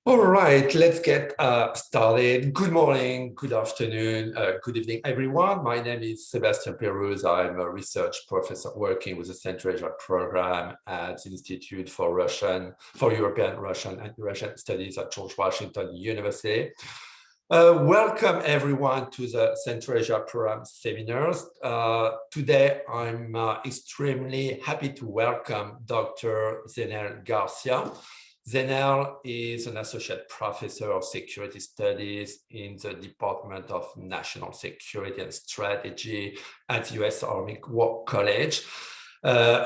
All right, let's get started. Good morning, good afternoon, good evening, everyone. My name is Sebastian Peruz. I'm a research professor working with the Central Asia program at the Institute for European, Russian, and Eurasian Studies at George Washington University. Welcome everyone to the Central Asia program seminars. Today, I'm extremely happy to welcome Dr. Zenel Garcia. Zenel is an associate professor of security studies in the Department of National Security and Strategy at the U.S. Army War College.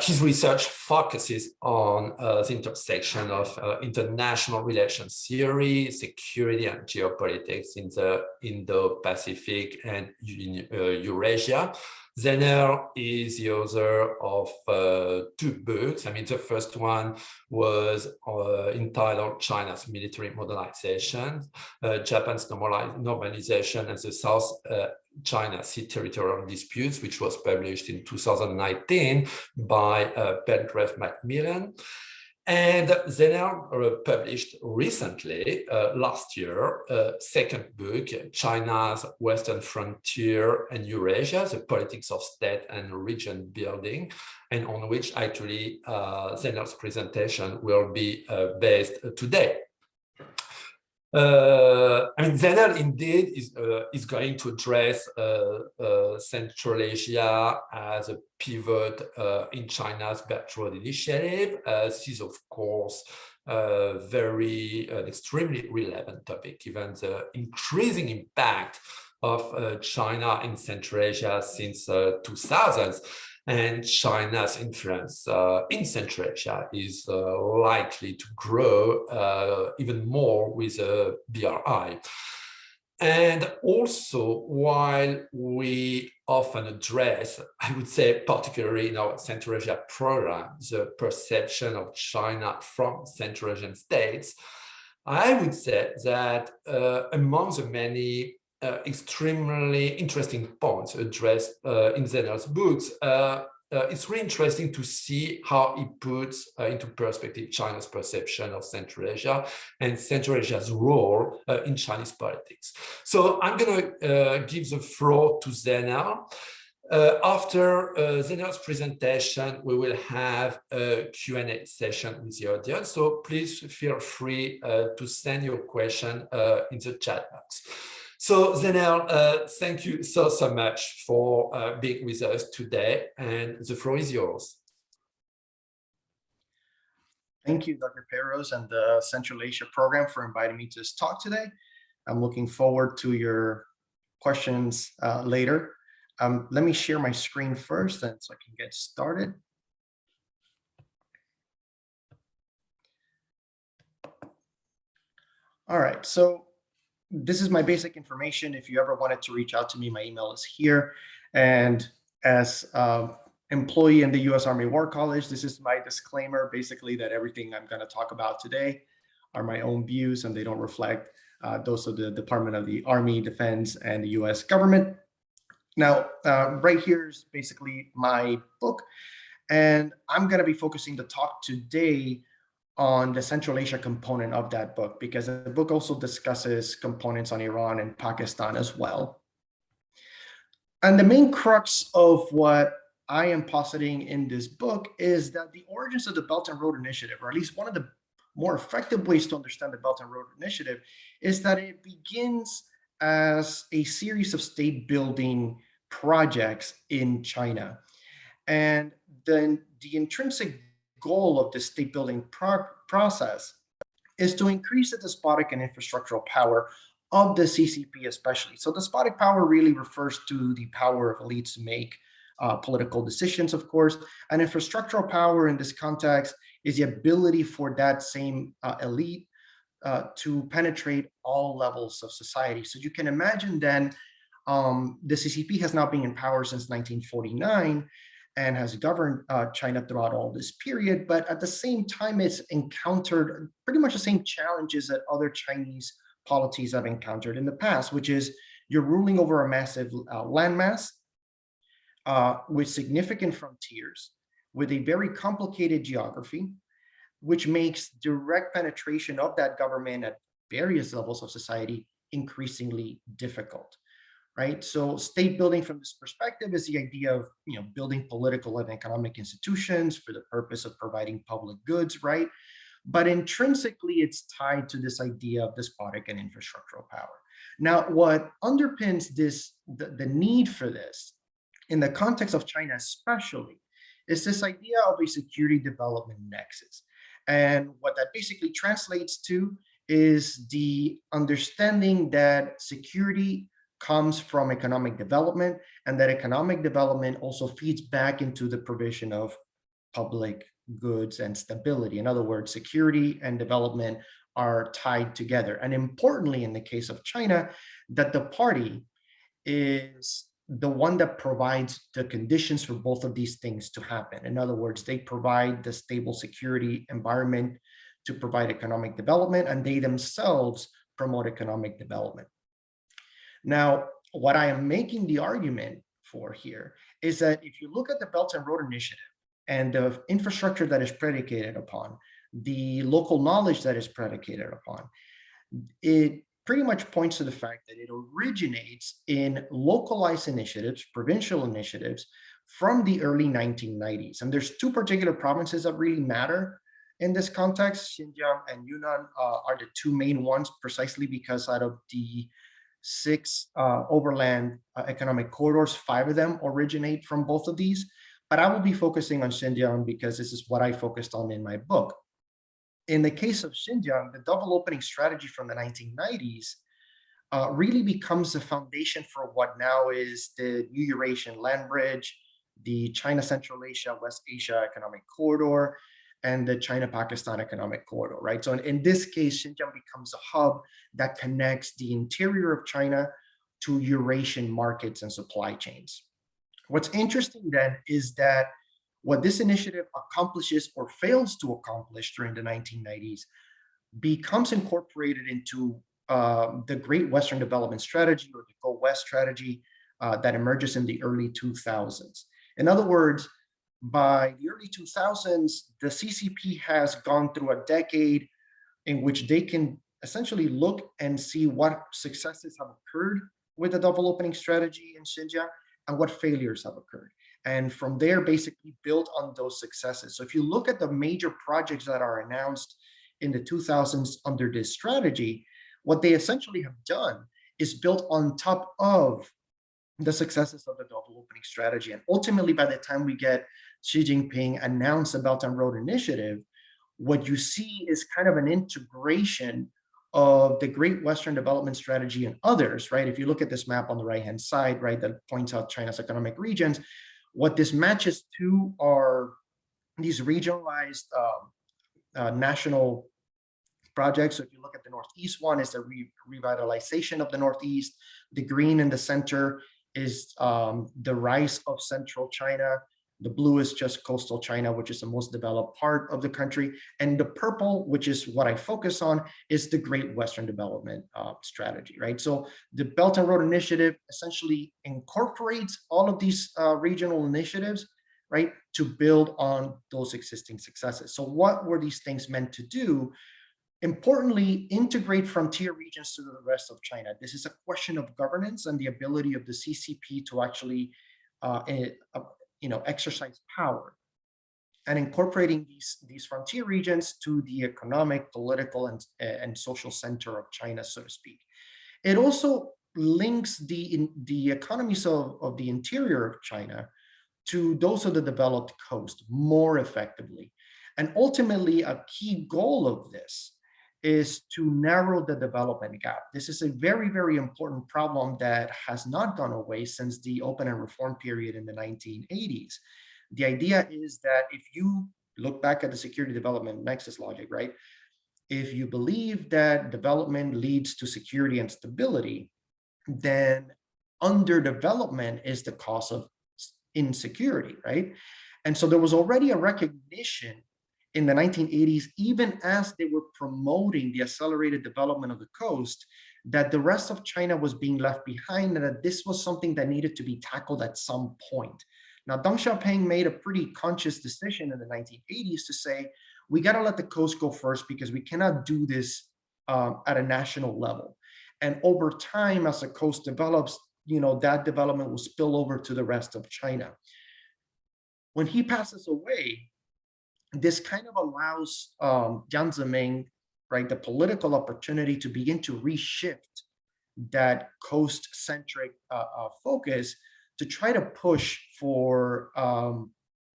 His research focuses on the intersection of international relations theory, security, and geopolitics in the Indo-Pacific and Eurasia. Zenel is the author of two books. The first one was entitled China's Military Modernization, Japan's Normalization, and the South China Sea Territorial Disputes, which was published in 2019 by Pelgrave Macmillan. And Zenel published recently, last year, a second book, China's Western Frontier and Eurasia, the Politics of State and Region Building, and on which actually Zenel's presentation will be based today. Zenel indeed is going to address Central Asia as a pivot in China's Belt Road Initiative. This is, of course, an extremely relevant topic, given the increasing impact of China in Central Asia since 2000s. And China's influence in Central Asia is likely to grow even more with BRI. And also, while we often address, I would say, particularly in our Central Asia program, the perception of China from Central Asian states, I would say that among the many extremely interesting points addressed in Zenel's books, it's really interesting to see how he puts into perspective China's perception of Central Asia and Central Asia's role in Chinese politics. So I'm going to give the floor to Zenel. After Zenel's presentation, we will have a Q&A session with the audience. So please feel free to send your question in the chat box. So Zenel, thank you so much for being with us today, and the floor is yours. Thank you, Dr. Peruz and the Central Asia program for inviting me to this talk today. I'm looking forward to your questions later. Let me share my screen first, and so I can get started. All right, so this is my basic information. If you ever wanted to reach out to me, my email is here. And as employee in the U.S. Army War College, this is my disclaimer, basically, that everything I'm going to talk about today are my own views, and they don't reflect those of the Department of the Army, Defense, and the U.S. government. Now, right here is basically my book, and I'm going to be focusing the talk today on the Central Asia component of that book, because the book also discusses components on Iran and Pakistan as well. And the main crux of what I am positing in this book is that the origins of the Belt and Road Initiative, or at least one of the more effective ways to understand the Belt and Road Initiative, is that it begins as a series of state building projects in China. And then the intrinsic goal of the state building process is to increase the despotic and infrastructural power of the CCP especially. So despotic power really refers to the power of elites to make political decisions, of course, and infrastructural power in this context is the ability for that same elite to penetrate all levels of society. So you can imagine then the CCP has now been in power since 1949, and has governed China throughout all this period. But at the same time, it's encountered pretty much the same challenges that other Chinese polities have encountered in the past, which is you're ruling over a massive landmass with significant frontiers, with a very complicated geography, which makes direct penetration of that government at various levels of society increasingly difficult, right? So state building from this perspective is the idea of, building political and economic institutions for the purpose of providing public goods, right? But intrinsically, it's tied to this idea of despotic and infrastructural power. Now, what underpins this, the need for this, in the context of China especially, is this idea of a security development nexus. And what that basically translates to is the understanding that security comes from economic development, and that economic development also feeds back into the provision of public goods and stability. In other words, security and development are tied together. And importantly, in the case of China, that the party is the one that provides the conditions for both of these things to happen. In other words, they provide the stable security environment to provide economic development, and they themselves promote economic development. Now, what I am making the argument for here is that if you look at the Belt and Road Initiative and the infrastructure that is predicated upon, the local knowledge that is predicated upon, it pretty much points to the fact that it originates in localized initiatives, provincial initiatives from the early 1990s. And there's two particular provinces that really matter in this context. Xinjiang and Yunnan are the two main ones, precisely because out of the 6 overland economic corridors, 5 of them originate from both of these. But I will be focusing on Xinjiang because this is what I focused on in my book. In the case of Xinjiang, the double opening strategy from the 1990s really becomes the foundation for what now is the new Eurasian land bridge, the China-Central Asia, West Asia economic corridor, and the China-Pakistan economic corridor, right? So in this case, Xinjiang becomes a hub that connects the interior of China to Eurasian markets and supply chains. What's interesting then is that what this initiative accomplishes or fails to accomplish during the 1990s becomes incorporated into the Great Western Development Strategy, or the Go West strategy, that emerges in the early 2000s. In other words, by the early 2000s, the CCP has gone through a decade in which they can essentially look and see what successes have occurred with the double opening strategy in Xinjiang and what failures have occurred. And from there, basically build on those successes. So if you look at the major projects that are announced in the 2000s under this strategy, what they essentially have done is built on top of the successes of the double opening strategy. And ultimately, by the time we get Xi Jinping announce the Belt and Road Initiative, what you see is kind of an integration of the Great Western Development Strategy and others, right? If you look at this map on the right-hand side, right, that points out China's economic regions, what this matches to are these regionalized national projects. So if you look at the Northeast one, is the revitalization of the Northeast. The green in the center is the rise of central China. The blue is just coastal China, which is the most developed part of the country. And the purple, which is what I focus on, is the Great Western Development Strategy, right? So the Belt and Road Initiative essentially incorporates all of these regional initiatives, right, to build on those existing successes. So what were these things meant to do? Importantly, integrate frontier regions to the rest of China. This is a question of governance and the ability of the CCP to actually exercise power, and incorporating these frontier regions to the economic, political, and social center of China, so to speak. It also links the economies of the interior of China to those of the developed coast more effectively. And ultimately, a key goal of this is to narrow the development gap. This is a very, very important problem that has not gone away since the open and reform period in the 1980s. The idea is that if you look back at the security development nexus logic, right? If you believe that development leads to security and stability, then underdevelopment is the cause of insecurity, right? And so there was already a recognition in the 1980s, even as they were promoting the accelerated development of the coast, that the rest of China was being left behind, and that this was something that needed to be tackled at some point. Now, Deng Xiaoping made a pretty conscious decision in the 1980s to say, we got to let the coast go first because we cannot do this at a national level. And over time, as the coast develops, that development will spill over to the rest of China. When he passes away, this kind of allows Jiang Zemin, right, the political opportunity to begin to reshift that coast-centric focus to try to push for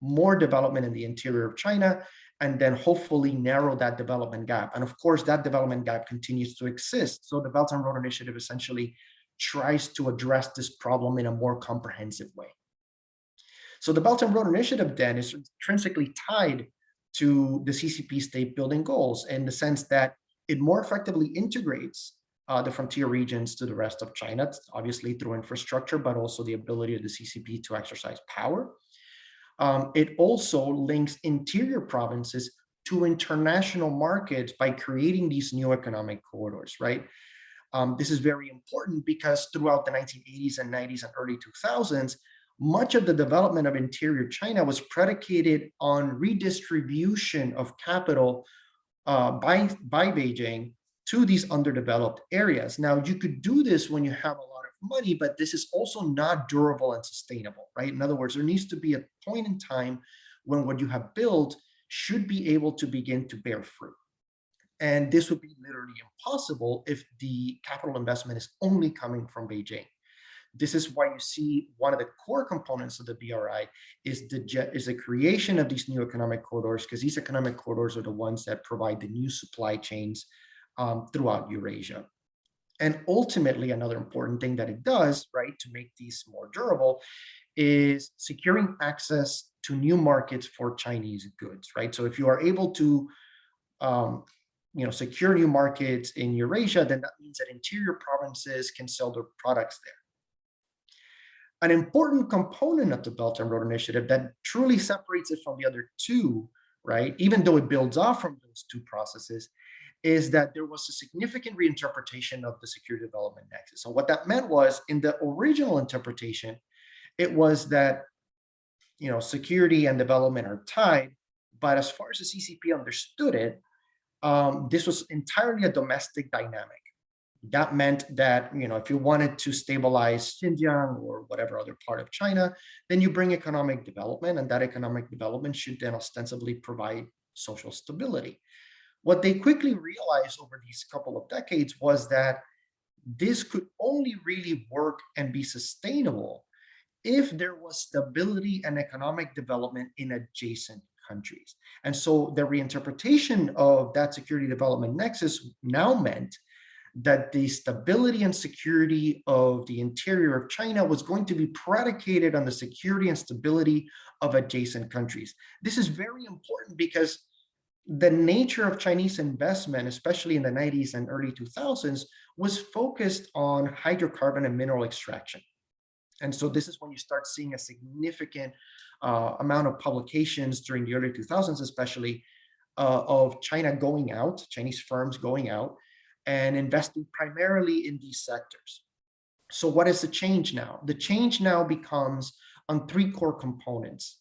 more development in the interior of China, and then hopefully narrow that development gap. And of course, that development gap continues to exist. So the Belt and Road Initiative essentially tries to address this problem in a more comprehensive way. So the Belt and Road Initiative then is intrinsically tied to the CCP state building goals in the sense that it more effectively integrates the frontier regions to the rest of China, obviously through infrastructure, but also the ability of the CCP to exercise power. It also links interior provinces to international markets by creating these new economic corridors, right? This is very important because throughout the 1980s and 90s and early 2000s, much of the development of interior China was predicated on redistribution of capital by Beijing to these underdeveloped areas. Now, you could do this when you have a lot of money, but this is also not durable and sustainable, right? In other words, there needs to be a point in time when what you have built should be able to begin to bear fruit. And this would be literally impossible if the capital investment is only coming from Beijing. This is why you see one of the core components of the BRI is the creation of these new economic corridors, because these economic corridors are the ones that provide the new supply chains throughout Eurasia. And ultimately, another important thing that it does, right, to make these more durable is securing access to new markets for Chinese goods, right? So if you are able to secure new markets in Eurasia, then that means that interior provinces can sell their products there. An important component of the Belt and Road Initiative that truly separates it from the other two, right, even though it builds off from those two processes, is that there was a significant reinterpretation of the security development nexus. So what that meant was, in the original interpretation, it was that security and development are tied, but as far as the CCP understood it, this was entirely a domestic dynamic. That meant that, if you wanted to stabilize Xinjiang or whatever other part of China, then you bring economic development, and that economic development should then ostensibly provide social stability. What they quickly realized over these couple of decades was that this could only really work and be sustainable if there was stability and economic development in adjacent countries. And so the reinterpretation of that security development nexus now meant that the stability and security of the interior of China was going to be predicated on the security and stability of adjacent countries. This is very important because the nature of Chinese investment, especially in the 90s and early 2000s, was focused on hydrocarbon and mineral extraction. And so this is when you start seeing a significant amount of publications during the early 2000s, especially of China going out, Chinese firms going out and investing primarily in these sectors. So what is the change now? The change now becomes on three core components,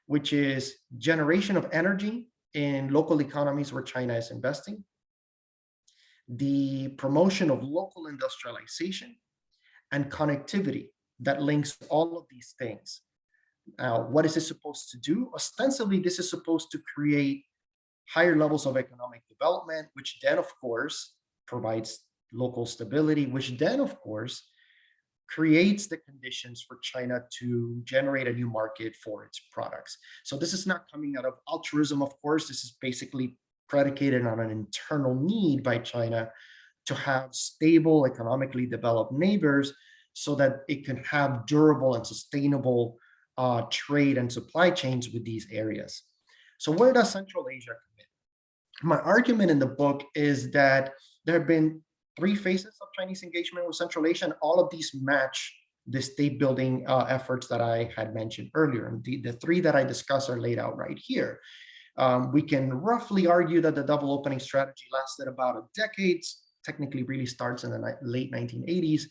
which is generation of energy in local economies where China is investing, the promotion of local industrialization, and connectivity that links all of these things. Now, what is it supposed to do? Ostensibly, this is supposed to create higher levels of economic development, which then, of course, provides local stability, which then, of course, creates the conditions for China to generate a new market for its products. So this is not coming out of altruism, of course. This is basically predicated on an internal need by China to have stable, economically developed neighbors so that it can have durable and sustainable trade and supply chains with these areas. So where does Central Asia come in? My argument in the book is that there have been three phases of Chinese engagement with Central Asia, and all of these match the state building efforts that I had mentioned earlier. And the three that I discuss are laid out right here. We can roughly argue that the double opening strategy lasted about a decade, technically really starts in the late 1980s.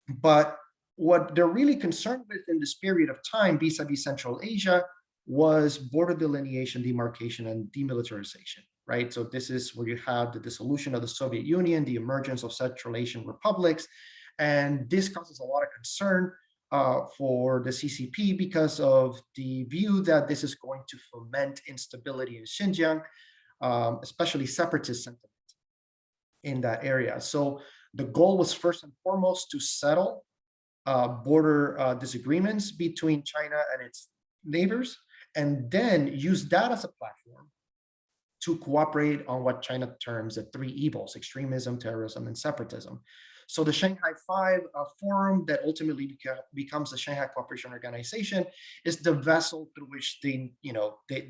But what they're really concerned with in this period of time vis-a-vis Central Asia was border delineation, demarcation, and demilitarization. right? So this is where you have the dissolution of the Soviet Union, the emergence of Central Asian republics. And this causes a lot of concern for the CCP because of the view that this is going to foment instability in Xinjiang, especially separatist sentiment in that area. So the goal was first and foremost to settle border disagreements between China and its neighbors, and then use that as a platform to cooperate on what China terms the three evils: extremism, terrorism, and separatism. So the Shanghai Five Forum that ultimately becomes the Shanghai Cooperation Organization is the vessel through which they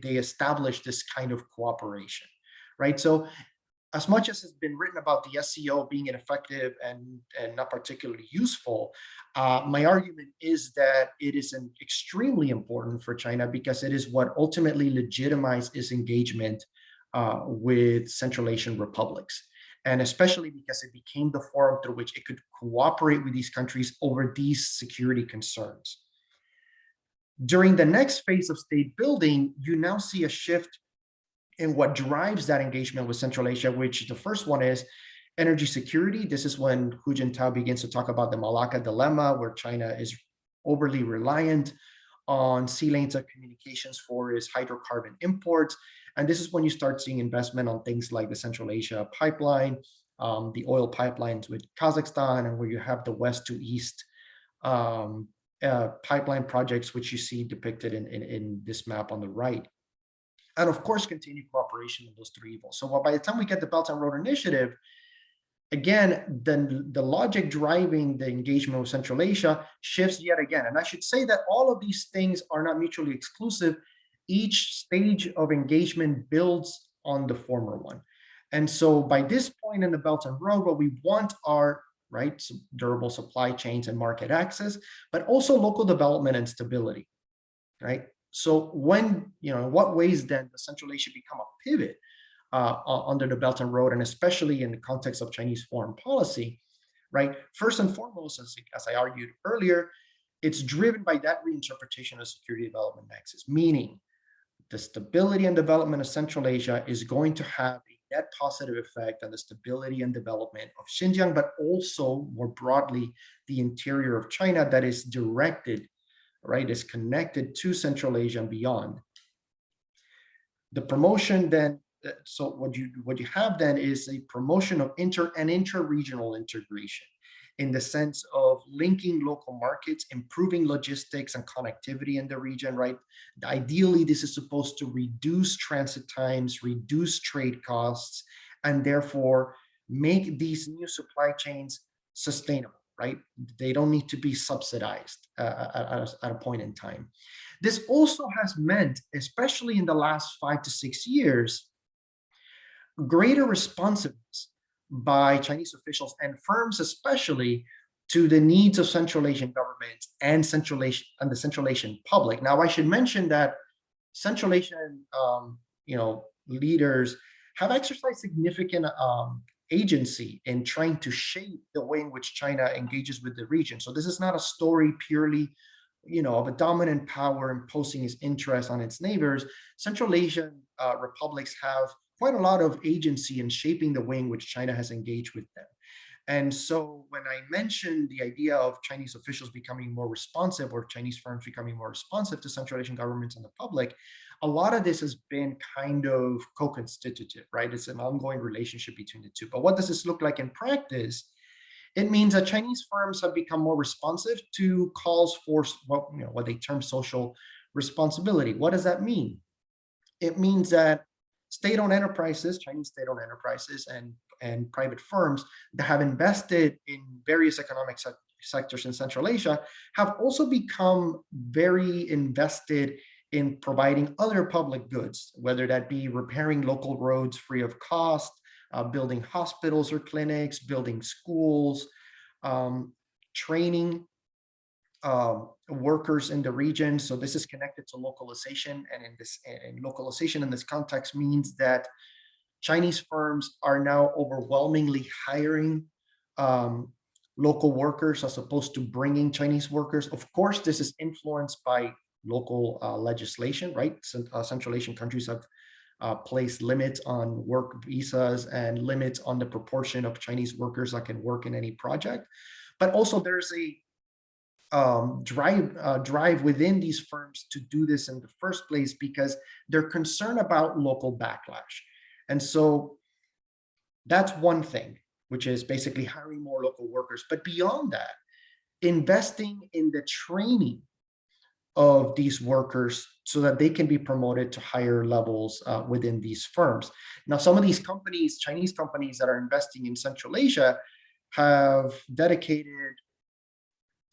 establish this kind of cooperation, right? So as much as has been written about the SCO being ineffective and not particularly useful, my argument is that it is extremely important for China because it is what ultimately legitimized its engagement with Central Asian republics. And especially because it became the forum through which it could cooperate with these countries over these security concerns. During the next phase of state building, you now see a shift in what drives that engagement with Central Asia, which the first one is energy security. This is when Hu Jintao begins to talk about the Malacca dilemma, where China is overly reliant on sea lanes of communications for its hydrocarbon imports. And this is when you start seeing investment on things like the Central Asia pipeline, the oil pipelines with Kazakhstan, and where you have the west to east pipeline projects, which you see depicted in this map on the right. And of course, continued cooperation in those three evils. So by the time we get the Belt and Road Initiative, again, then the logic driving the engagement with Central Asia shifts yet again. And I should say that all of these things are not mutually exclusive. Each stage of engagement builds on the former one. And so by this point in the Belt and Road, what we want are, right, durable supply chains and market access, but also local development and stability, right? So when, in what ways then does Central Asia become a pivot under the Belt and Road, and especially in the context of Chinese foreign policy, right? First and foremost, as I argued earlier, it's driven by that reinterpretation of security development nexus, meaning the stability and development of Central Asia is going to have a net positive effect on the stability and development of Xinjiang, but also more broadly, the interior of China that is directed, right, is connected to Central Asia and beyond. The promotion then, so what you have then is a promotion of inter-regional integration in the sense of linking local markets, improving logistics and connectivity in the region, right? Ideally, this is supposed to reduce transit times, reduce trade costs, and therefore make these new supply chains sustainable, right? They don't need to be subsidized at a point in time. This also has meant, especially in the last 5 to 6 years, greater responsiveness by Chinese officials and firms, especially to the needs of Central Asian governments and the Central Asian public. Now, I should mention that Central Asian, leaders have exercised significant agency in trying to shape the way in which China engages with the region. So this is not a story purely, of a dominant power imposing its interest on its neighbors. Central Asian republics have quite a lot of agency in shaping the way in which China has engaged with them. And so when I mentioned the idea of Chinese officials becoming more responsive or Chinese firms becoming more responsive to Central Asian governments and the public, a lot of this has been kind of co-constitutive, right? It's an ongoing relationship between the two. But what does this look like in practice? It means that Chinese firms have become more responsive to calls for what they term social responsibility. What does that mean? It means that state-owned enterprises, Chinese state-owned enterprises and private firms that have invested in various economic sectors in Central Asia have also become very invested in providing other public goods, whether that be repairing local roads free of cost, building hospitals or clinics, building schools, training workers in the region. So this is connected to localization, and localization in this context means that Chinese firms are now overwhelmingly hiring local workers as opposed to bringing Chinese workers. Of course, this is influenced by local legislation, right? Central Asian countries have place limits on work visas and limits on the proportion of Chinese workers that can work in any project. But also there's a drive within these firms to do this in the first place because they're concerned about local backlash. And so that's one thing, which is basically hiring more local workers. But beyond that, investing in the training of these workers so that they can be promoted to higher levels within these firms. Now, some of these companies, Chinese companies that are investing in Central Asia, have dedicated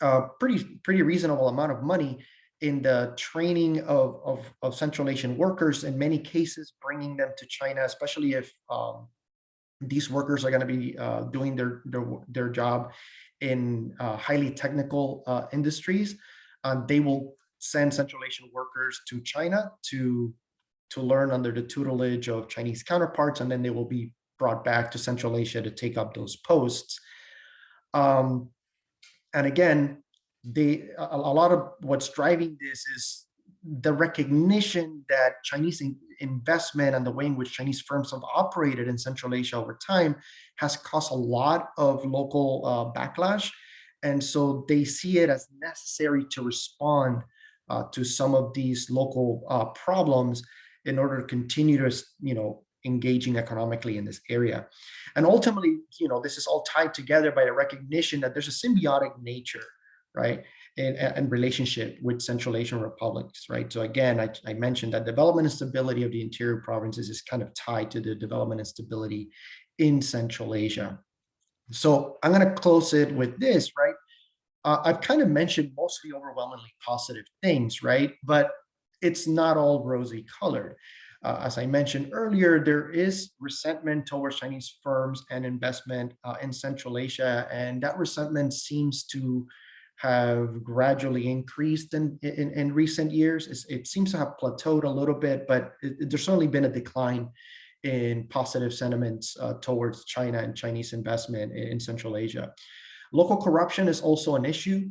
a pretty reasonable amount of money in the training of Central Asian workers, in many cases bringing them to China, especially if these workers are going to be doing their job in highly technical industries. They will send Central Asian workers to China to learn under the tutelage of Chinese counterparts, and then they will be brought back to Central Asia to take up those posts. And again, a lot of what's driving this is the recognition that Chinese investment and the way in which Chinese firms have operated in Central Asia over time has caused a lot of local backlash. And so they see it as necessary to respond to some of these local problems in order to continue to, engaging economically in this area. And ultimately, this is all tied together by the recognition that there's a symbiotic nature, right, and relationship with Central Asian republics, right? So again, I mentioned that development and stability of the interior provinces is kind of tied to the development and stability in Central Asia. So I'm going to close it with this, right? I've kind of mentioned mostly overwhelmingly positive things, right? But it's not all rosy colored. As I mentioned earlier, there is resentment towards Chinese firms and investment in Central Asia, and that resentment seems to have gradually increased in recent years. It seems to have plateaued a little bit, but there's certainly been a decline in positive sentiments towards China and Chinese investment in Central Asia. Local corruption is also an issue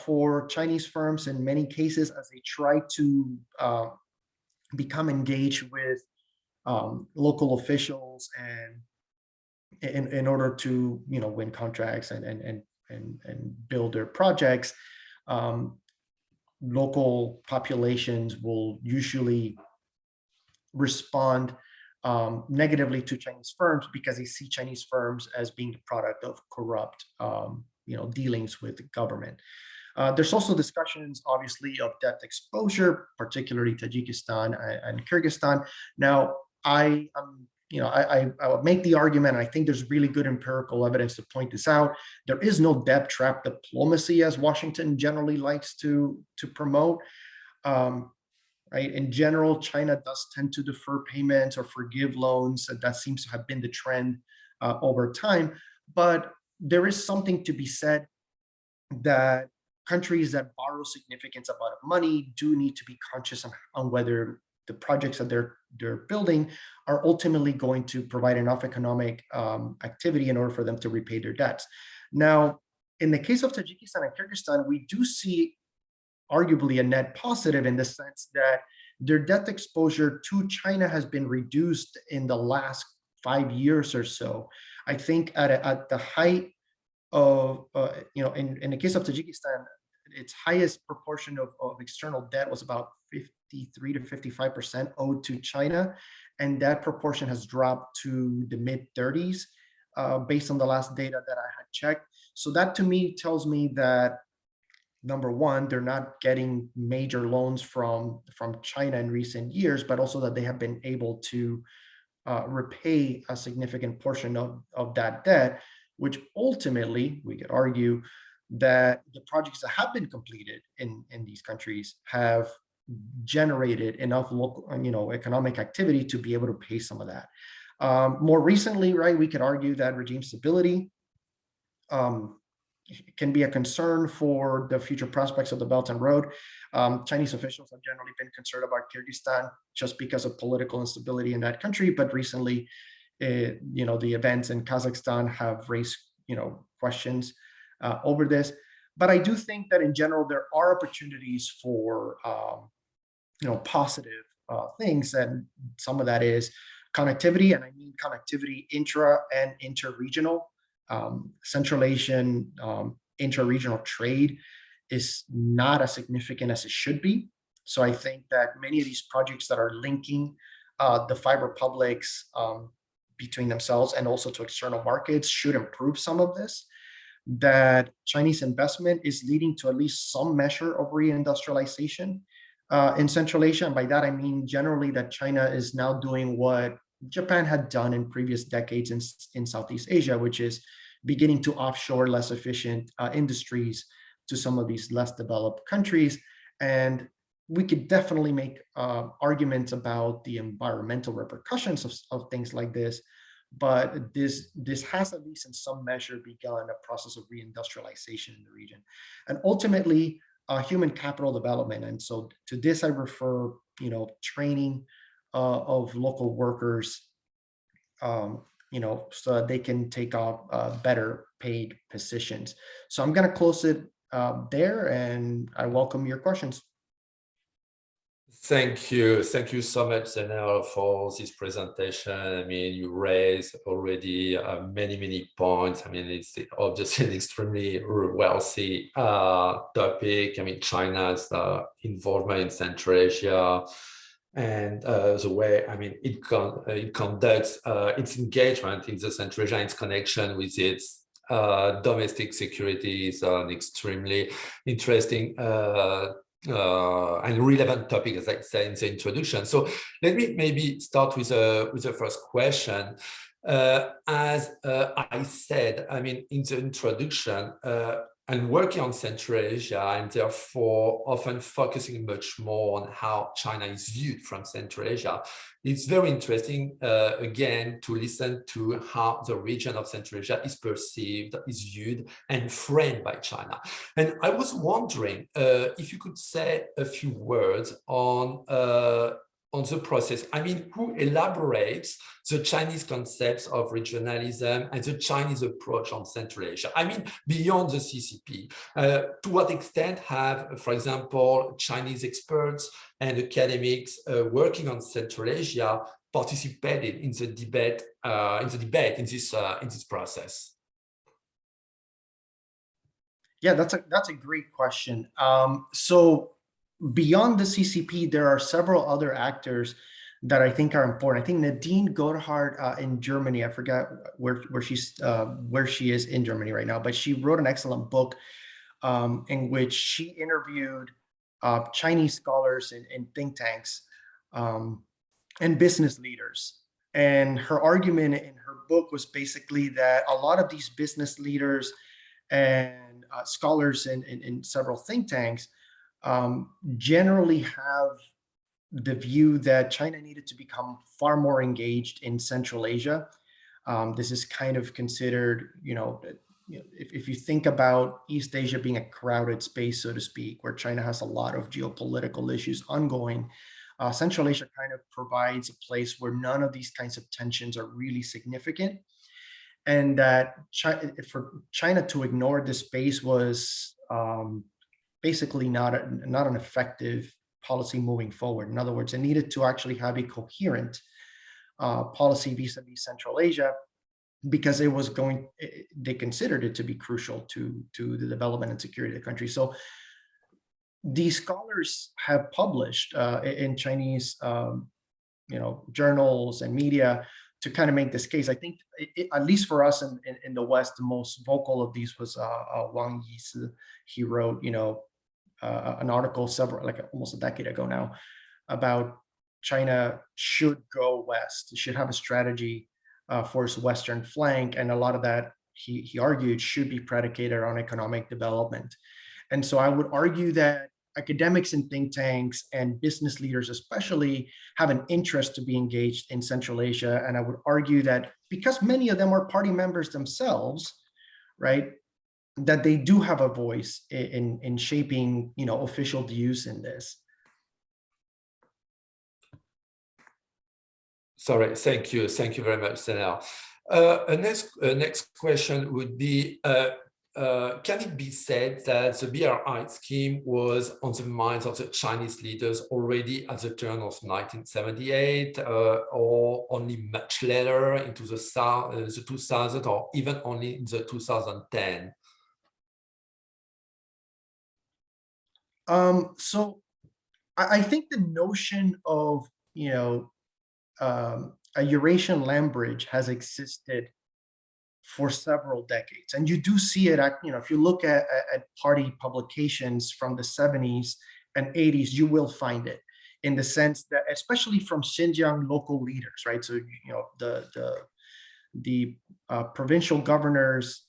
for Chinese firms in many cases as they try to become engaged with local officials and in order to win contracts and build their projects. Local populations will usually respond negatively to Chinese firms because they see Chinese firms as being the product of corrupt dealings with the government. There's also discussions, obviously, of debt exposure, particularly Tajikistan and Kyrgyzstan. Now, I would make the argument, and I think there's really good empirical evidence to point this out. There is no debt trap diplomacy, as Washington generally likes to promote. Right? In general, China does tend to defer payments or forgive loans. That seems to have been the trend over time. But there is something to be said that countries that borrow significant amount of money do need to be conscious on whether the projects that they're building are ultimately going to provide enough economic activity in order for them to repay their debts. Now, in the case of Tajikistan and Kyrgyzstan, we do see arguably a net positive in the sense that their debt exposure to China has been reduced in the last 5 years or so. I think at the height of, in the case of Tajikistan, its highest proportion of external debt was about 53 to 55% owed to China. And that proportion has dropped to the mid 30s based on the last data that I had checked. So that to me tells me that, number one, they're not getting major loans from China in recent years, but also that they have been able to repay a significant portion of that debt, which ultimately, we could argue that the projects that have been completed in these countries have generated enough local, economic activity to be able to pay some of that. More recently, right, we could argue that regime stability can be a concern for the future prospects of the Belt and Road. Chinese officials have generally been concerned about Kyrgyzstan just because of political instability in that country, but recently, the events in Kazakhstan have raised, questions over this. But I do think that in general, there are opportunities for, positive things, and some of that is connectivity, and I mean connectivity intra and interregional. Central Asian interregional trade is not as significant as it should be. So I think that many of these projects that are linking the fiber publics between themselves and also to external markets should improve some of this. That Chinese investment is leading to at least some measure of reindustrialization in Central Asia. And by that, I mean generally that China is now doing what Japan had done in previous decades in Southeast Asia, which is beginning to offshore less efficient industries to some of these less developed countries. And we could definitely make arguments about the environmental repercussions of things like this, but this has at least in some measure begun a process of reindustrialization in the region, and ultimately human capital development. And so to this I refer, training of local workers, so that they can take on better paid positions. So I'm going to close it there, and I welcome your questions. Thank you so much, Zenel, for this presentation. I mean, you raised already many points. I mean, it's obviously an extremely wealthy topic. I mean, China's involvement in Central Asia and the way, I mean, it conducts its engagement in the Central Asia, its connection with its domestic security is an extremely interesting and relevant topic, as I said in the introduction. So let me maybe start with the first question. As I said, I mean, in the introduction, I'm working on Central Asia and therefore often focusing much more on how China is viewed from Central Asia. It's very interesting, again, to listen to how the region of Central Asia is perceived, is viewed and framed by China. And I was wondering if you could say a few words on the process. I mean, who elaborates the Chinese concepts of regionalism and the Chinese approach on Central Asia? I mean, beyond the CCP, to what extent have, for example, Chinese experts and academics working on Central Asia participated in the debate in this process? Yeah, that's a great question. So beyond the CCP, there are several other actors that I think are important. I think Nadine Goldhardt in Germany, I forgot where she is in Germany right now, but she wrote an excellent book in which she interviewed Chinese scholars and think tanks and business leaders. And her argument in her book was basically that a lot of these business leaders and scholars in several think tanks generally have the view that China needed to become far more engaged in Central Asia. This is kind of considered, if you think about East Asia being a crowded space, so to speak, where China has a lot of geopolitical issues ongoing, Central Asia kind of provides a place where none of these kinds of tensions are really significant. And that for China to ignore this space was basically not an effective policy moving forward. In other words, it needed to actually have a coherent policy vis-a-vis Central Asia, because they considered it to be crucial to the development and security of the country. So these scholars have published in Chinese journals and media to kind of make this case. I think, at least for us in the West, the most vocal of these was Wang Yisi. He wrote, an article almost a decade ago now about China should go west. It should have a strategy for its western flank, and a lot of that, he argued, should be predicated on economic development. And so I would argue that academics and think tanks and business leaders especially have an interest to be engaged in Central Asia. And I would argue that because many of them are party members themselves, right, that they do have a voice in shaping, official views in this. Sorry, thank you very much, Zenel. Next question would be, can it be said that the BRI scheme was on the minds of the Chinese leaders already at the turn of 1978, or only much later into the 2000s, or even only in the 2010? So I think the notion of, a Eurasian land bridge has existed for several decades. And you do see it at, if you look at party publications from the 70s and 80s, you will find it, in the sense that, especially from Xinjiang local leaders, right? So, the provincial governors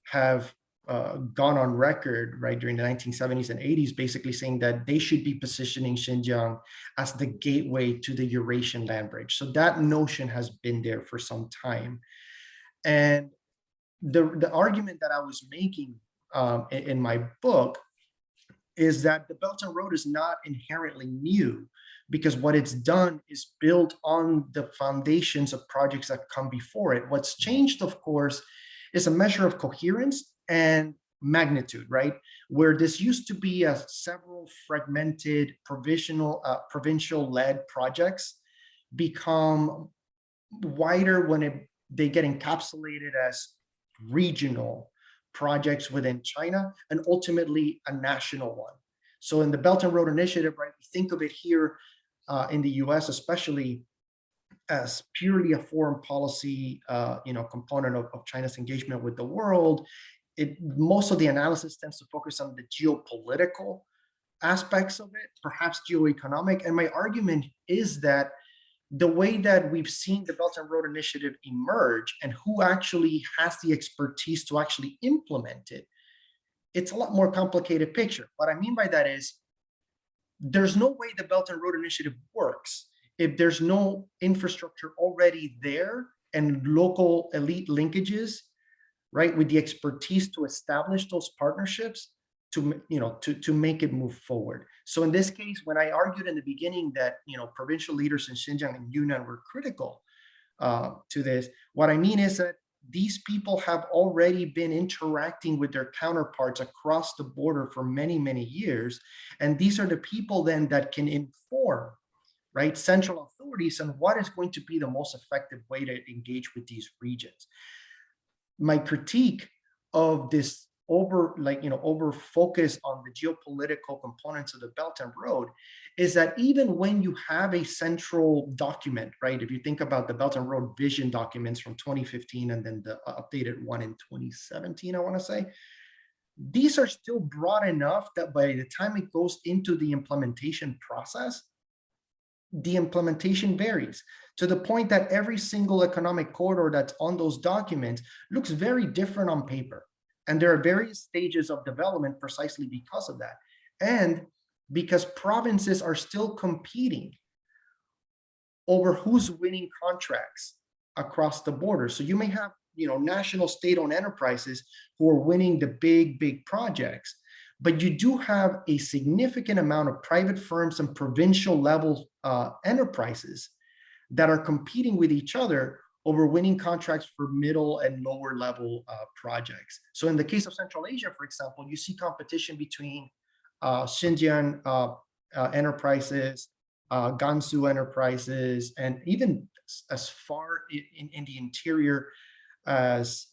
have gone on record, right, during the 1970s and 80s, basically saying that they should be positioning Xinjiang as the gateway to the Eurasian land bridge. So that notion has been there for some time. And the argument that I was making in my book is that the Belt and Road is not inherently new, because what it's done is built on the foundations of projects that come before it. What's changed, of course, is a measure of coherence and magnitude, right? Where this used to be several fragmented provincial-led projects become wider when they get encapsulated as regional projects within China, and ultimately a national one. So in the Belt and Road Initiative, right, we think of it here in the US especially as purely a foreign policy component of China's engagement with the world. Most of the analysis tends to focus on the geopolitical aspects of it, perhaps geoeconomic. And my argument is that the way that we've seen the Belt and Road Initiative emerge, and who actually has the expertise to actually implement it, it's a lot more complicated picture. What I mean by that is, there's no way the Belt and Road Initiative works if there's no infrastructure already there and local elite linkages, right, with the expertise to establish those partnerships to make it move forward. So in this case, when I argued in the beginning that provincial leaders in Xinjiang and Yunnan were critical to this, what I mean is that these people have already been interacting with their counterparts across the border for many, many years. And these are the people then that can inform, right, central authorities on what is going to be the most effective way to engage with these regions. My critique of this over focus on the geopolitical components of the Belt and Road is that even when you have a central document, right, if you think about the Belt and Road vision documents from 2015 and then the updated one in 2017, I want to say, these are still broad enough that by the time it goes into the implementation process, the implementation varies, to the point that every single economic corridor that's on those documents looks very different on paper. And there are various stages of development precisely because of that. And because provinces are still competing over who's winning contracts across the border. So you may have, national state-owned enterprises who are winning the big projects, but you do have a significant amount of private firms and provincial level enterprises that are competing with each other over winning contracts for middle and lower level projects. So in the case of Central Asia, for example, you see competition between Xinjiang enterprises, Gansu enterprises, and even as far in the interior as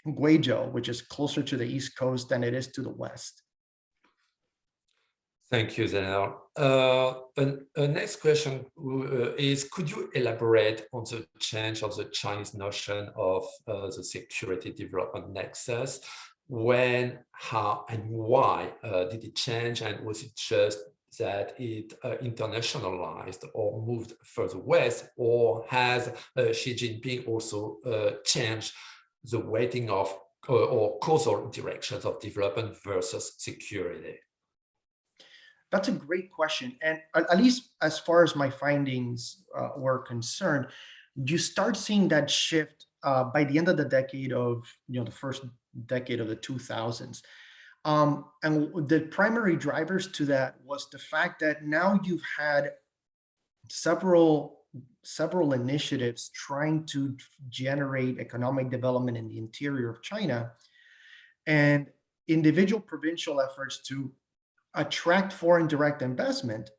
Guizhou, which is closer to the East Coast than it is to the West. Thank you, Zeynel. Next question is, could you elaborate on the change of the Chinese notion of the security development nexus? When, how, and why did it change? And was it just that it internationalized or moved further west, or has Xi Jinping also changed the weighting of or causal directions of development versus security? That's a great question. And at least as far as my findings were concerned, you start seeing that shift by the end of the decade of, the first decade of the 2000s. And the primary drivers to that was the fact that now you've had several initiatives trying to generate economic development in the interior of China. and individual provincial efforts to attract foreign direct investment.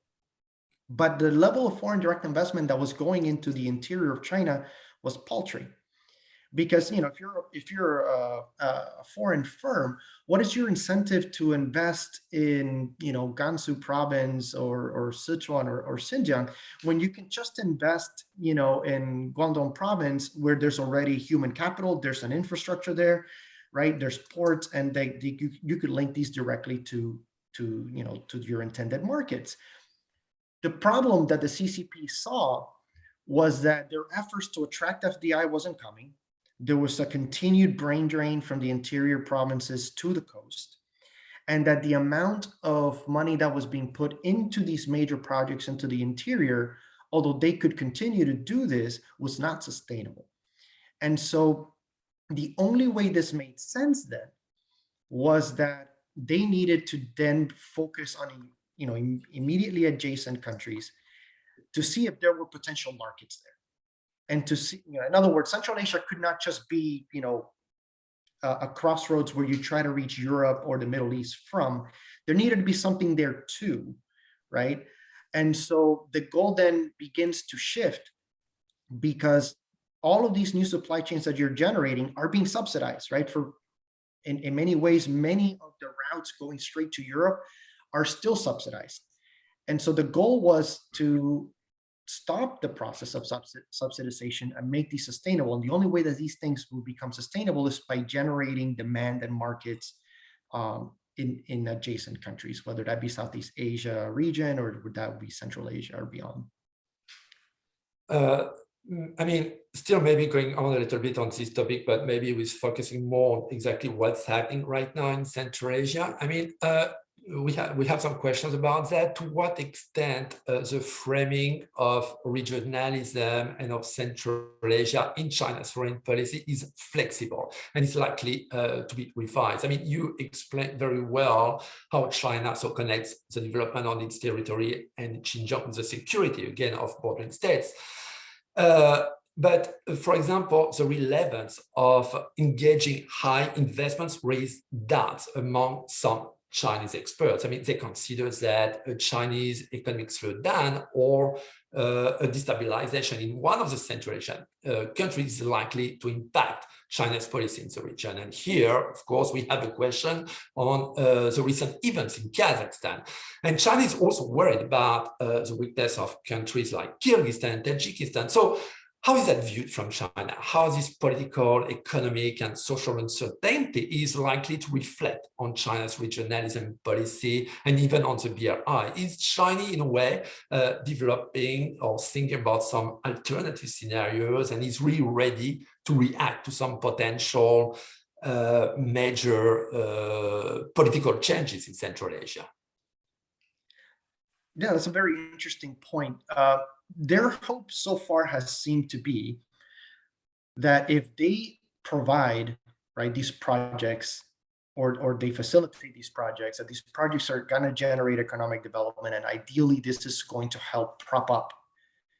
But the level of foreign direct investment that was going into the interior of China was paltry. Because if you're a foreign firm, what is your incentive to invest in Gansu province or Sichuan or Xinjiang when you can just invest in Guangdong province, where there's already human capital, there's an infrastructure there, right? There's ports, and you could link these directly to your intended markets. The problem that the CCP saw was that their efforts to attract FDI wasn't coming. There was a continued brain drain from the interior provinces to the coast, and that the amount of money that was being put into these major projects into the interior, although they could continue to do this, was not sustainable. And so the only way this made sense then was that they needed to then focus on immediately adjacent countries to see if there were potential markets there. And to see, in other words, Central Asia could not just be, a crossroads where you try to reach Europe or the Middle East from. There needed to be something there too, right? And so the goal then begins to shift, because all of these new supply chains that you're generating are being subsidized, right? In many ways, many of the routes going straight to Europe are still subsidized. And so the goal was to stop the process of subsidization and make these sustainable. And the only way that these things will become sustainable is by generating demand and markets in adjacent countries, whether that be Southeast Asia region or would that be Central Asia or beyond. Still maybe going on a little bit on this topic, but maybe with focusing more on exactly what's happening right now in Central Asia. We have some questions about that. To what extent the framing of regionalism and of Central Asia in China's foreign policy is flexible and is likely to be revised? You explained very well how China so connects the development on its territory and Xinjiang with the security, again, of bordering states. But for example, the relevance of engaging high investments raised doubts among some Chinese experts. They consider that a Chinese economic slowdown or a destabilization in one of the Central Asian countries is likely to impact China's policy in the region. And here, of course, we have a question on the recent events in Kazakhstan. And China is also worried about the weakness of countries like Kyrgyzstan and Tajikistan. So how is that viewed from China? How this political, economic, and social uncertainty is likely to reflect on China's regionalism policy and even on the BRI? Is China, in a way, developing or thinking about some alternative scenarios and is really ready to react to some potential major political changes in Central Asia? Yeah, that's a very interesting point. Their hope so far has seemed to be that if they provide, right, these projects or they facilitate these projects, that these projects are going to generate economic development, and ideally this is going to help prop up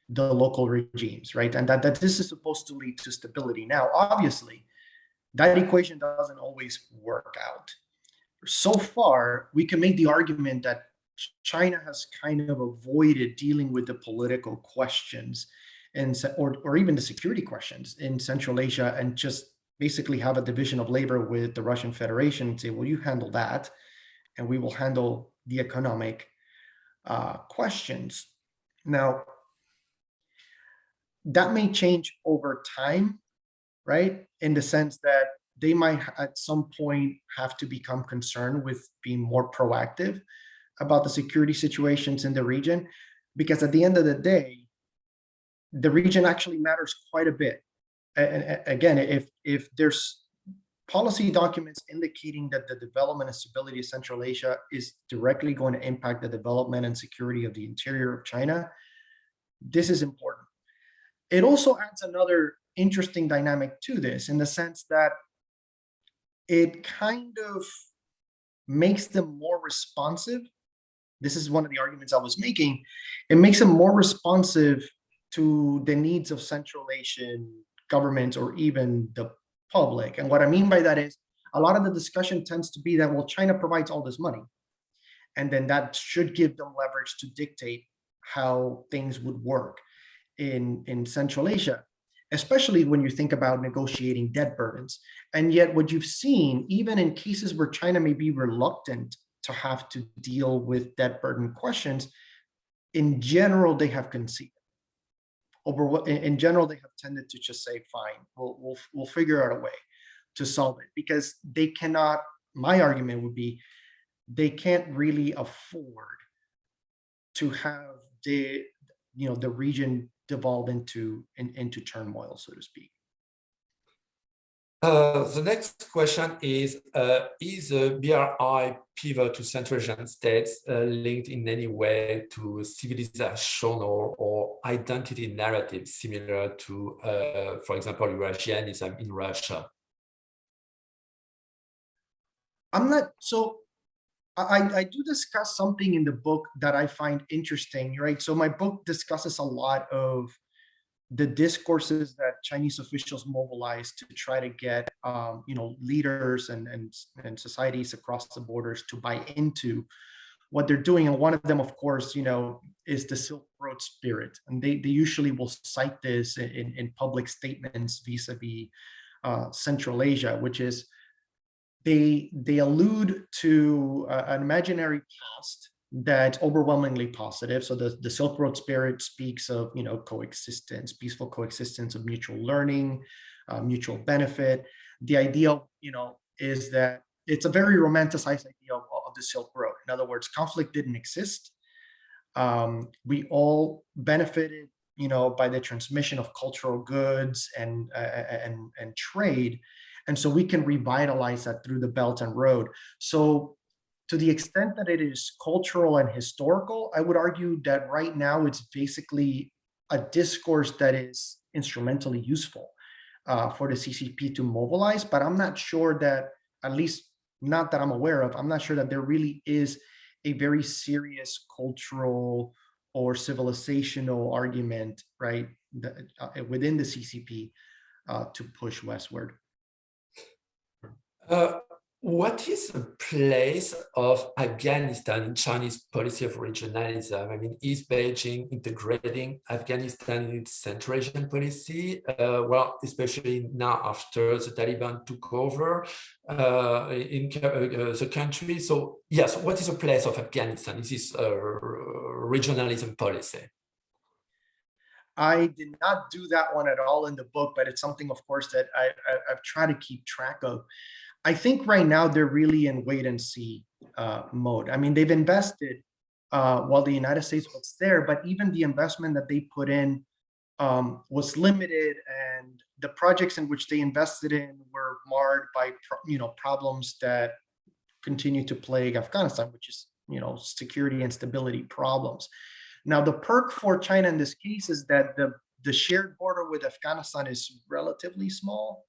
the local regimes, right? And that this is supposed to lead to stability. Now, obviously, that equation doesn't always work out. So far, we can make the argument that China has kind of avoided dealing with the political questions or even the security questions in Central Asia, and just basically have a division of labor with the Russian Federation and say, well, you handle that and we will handle the economic questions. Now, that may change over time, right? In the sense that they might at some point have to become concerned with being more proactive about the security situations in the region, because at the end of the day, the region actually matters quite a bit. And again, if there's policy documents indicating that the development and stability of Central Asia is directly going to impact the development and security of the interior of China, this is important. It also adds another interesting dynamic to this, in the sense that it kind of makes them more responsive. This is one of the arguments I was making. It makes them more responsive to the needs of Central Asian governments or even the public. And what I mean by that is, a lot of the discussion tends to be that, well, China provides all this money, and then that should give them leverage to dictate how things would work in Central Asia, especially when you think about negotiating debt burdens. And yet what you've seen, even in cases where China may be reluctant to have to deal with debt burden questions, in general, they have conceded. In general, they have tended to just say, fine, we'll figure out a way to solve it, because they cannot, my argument would be, they can't really afford to have the region devolve into turmoil, so to speak. The next question is the BRI pivot to Central Asian states linked in any way to civilizational or identity narrative similar to, for example, Eurasianism in Russia? I'm not, so I do discuss something in the book that I find interesting, right? So my book discusses a lot of the discourses that Chinese officials mobilized to try to get leaders and societies across the borders to buy into what they're doing. And one of them, of course, is the Silk Road spirit. And they usually will cite this in public statements vis-a-vis Central Asia, which is they allude to an imaginary past that's overwhelmingly positive. So the Silk Road spirit speaks of coexistence, peaceful coexistence of mutual learning, mutual benefit. The idea is that it's a very romanticized idea of the Silk Road. In other words, conflict didn't exist. We all benefited by the transmission of cultural goods and trade. And so we can revitalize that through the Belt and Road. So to the extent that it is cultural and historical, I would argue that right now it's basically a discourse that is instrumentally useful for the CCP to mobilize. But I'm not sure that, at least not that I'm aware of, I'm not sure that there really is a very serious cultural or civilizational argument, right, within the CCP to push westward. What is the place of Afghanistan in Chinese policy of regionalism? I mean, is Beijing integrating Afghanistan in its Central Asian policy? Well, especially now after the Taliban took over in the country. So yes, what is the place of Afghanistan? Is this regionalism policy? I did not do that one at all in the book, but it's something, of course, that I've tried to keep track of. I think right now they're really in wait and see mode. I mean, they've invested while the United States was there, but even the investment that they put in was limited, and the projects in which they invested in were marred by problems that continue to plague Afghanistan, which is security and stability problems. Now, the perk for China in this case is that the shared border with Afghanistan is relatively small.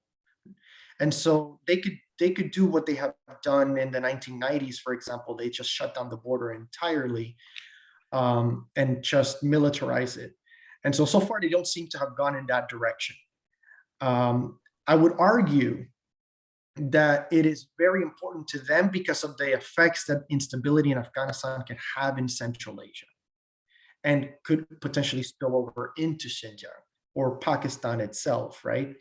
And so they could do what they have done in the 1990s, for example. They just shut down the border entirely and just militarize it. And so far, they don't seem to have gone in that direction. I would argue that it is very important to them because of the effects that instability in Afghanistan can have in Central Asia, and could potentially spill over into Xinjiang or Pakistan itself, right?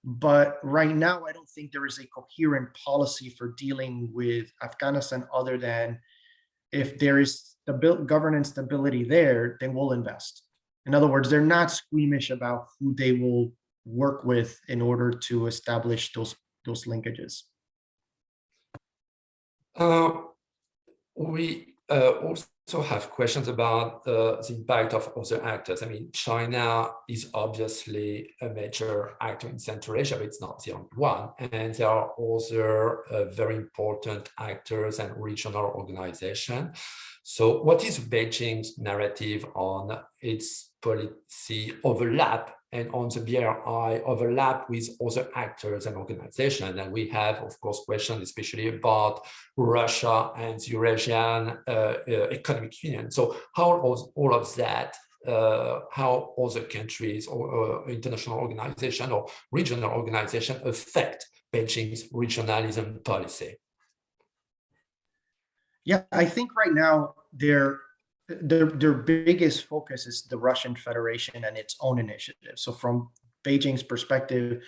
But right now, I don't think there is a coherent policy for dealing with Afghanistan other than if there is governance stability there, then we'll invest. In other words, they're not squeamish about who they will work with in order to establish those linkages. We also have questions about the impact of other actors. I mean, China is obviously a major actor in Central Asia, but it's not the only one. And there are other very important actors and regional organizations. So what is Beijing's narrative on its policy overlap and on the BRI overlap with other actors and organizations? And we have, of course, questions especially about Russia and the Eurasian Economic Union. So how all of that how other countries or international organization or regional organization affect Beijing's regionalism policy? Yeah, I think right now their biggest focus is the Russian Federation and its own initiative. So from Beijing's perspective,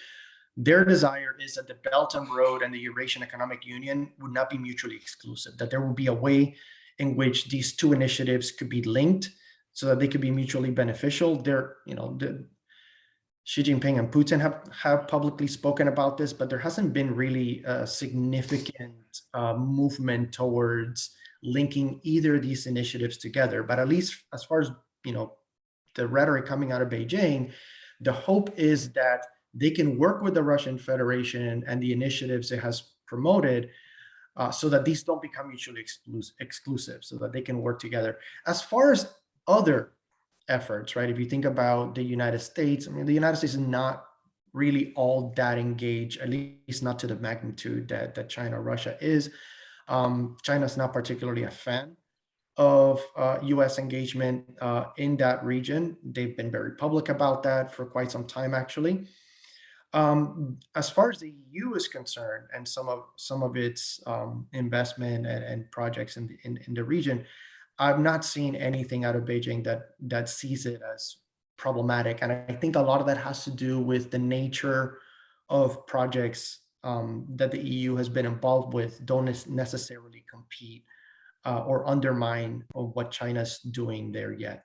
their desire is that the Belt and Road and the Eurasian Economic Union would not be mutually exclusive, that there will be a way in which these two initiatives could be linked so that they could be mutually beneficial. Xi Jinping and Putin have publicly spoken about this, but there hasn't been really a significant movement towards linking either of these initiatives together. But at least as far as the rhetoric coming out of Beijing, the hope is that they can work with the Russian Federation and the initiatives it has promoted so that these don't become mutually exclusive, so that they can work together. As far as other efforts, right? If you think about the United States, I mean, the United States is not really all that engaged, at least not to the magnitude that China or Russia is. China's not particularly a fan of US engagement in that region. They've been very public about that for quite some time, actually. As far as the EU is concerned, and some of its investment and projects in the region, I've not seen anything out of Beijing that sees it as problematic. And I think a lot of that has to do with the nature of projects that the EU has been involved with don't necessarily compete or undermine what China's doing there yet.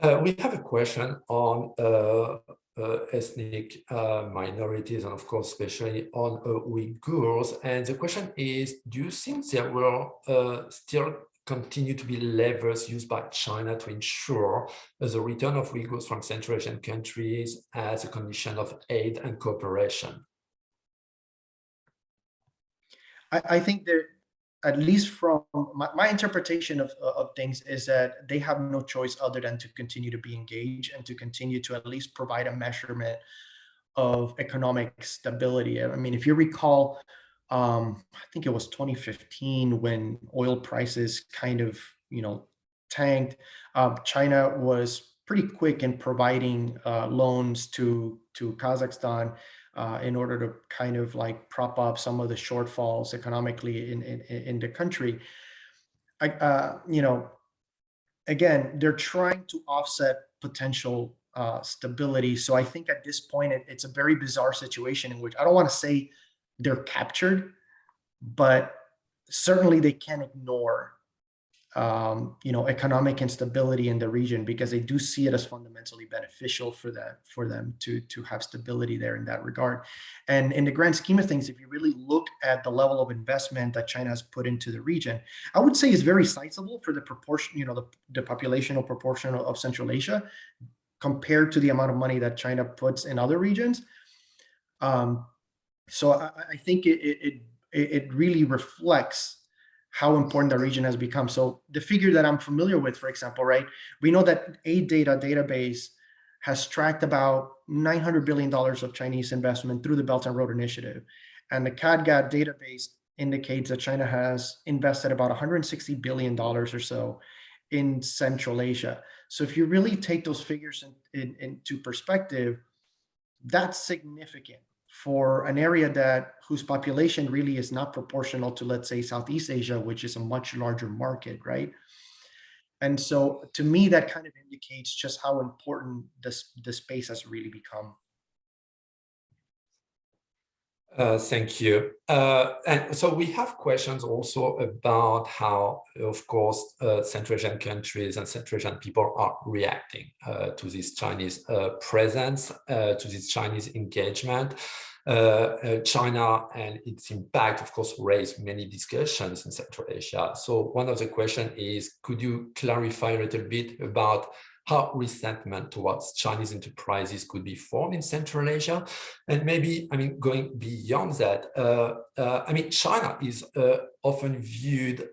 We have a question on ethnic minorities, and of course, especially on Uyghurs. And the question is, do you think there will still continue to be levers used by China to ensure the return of Uyghurs from Central Asian countries as a condition of aid and cooperation? I think that, at least from my interpretation of things, is that they have no choice other than to continue to be engaged and to continue to at least provide a measurement of economic stability. I mean, if you recall, I think it was 2015 when oil prices kind of, tanked. China was pretty quick in providing loans to Kazakhstan in order to kind of like prop up some of the shortfalls economically in the country. Again, they're trying to offset potential stability. So I think at this point, it's a very bizarre situation in which I don't want to say they're captured, but certainly they can't ignore economic instability in the region, because they do see it as fundamentally beneficial for them to have stability there in that regard. And in the grand scheme of things, if you really look at the level of investment that China has put into the region, I would say is very sizable for the proportion, the populational proportion of Central Asia compared to the amount of money that China puts in other regions. So I think it really reflects how important the region has become. So the figure that I'm familiar with, for example, right, we know that Aid Data database has tracked about $900 billion of Chinese investment through the Belt and Road Initiative. And the CADGAT database indicates that China has invested about $160 billion or so in Central Asia. So if you really take those figures into perspective, that's significant for an area whose population really is not proportional to, let's say, Southeast Asia, which is a much larger market, right? And so to me, that kind of indicates just how important the space has really become. Thank you. And so we have questions also about how, of course, Central Asian countries and Central Asian people are reacting to this Chinese presence, to this Chinese engagement. China and its impact, of course, raised many discussions in Central Asia. So one of the questions is, could you clarify a little bit about how resentment towards Chinese enterprises could be formed in Central Asia? And maybe, going beyond that, China is often viewed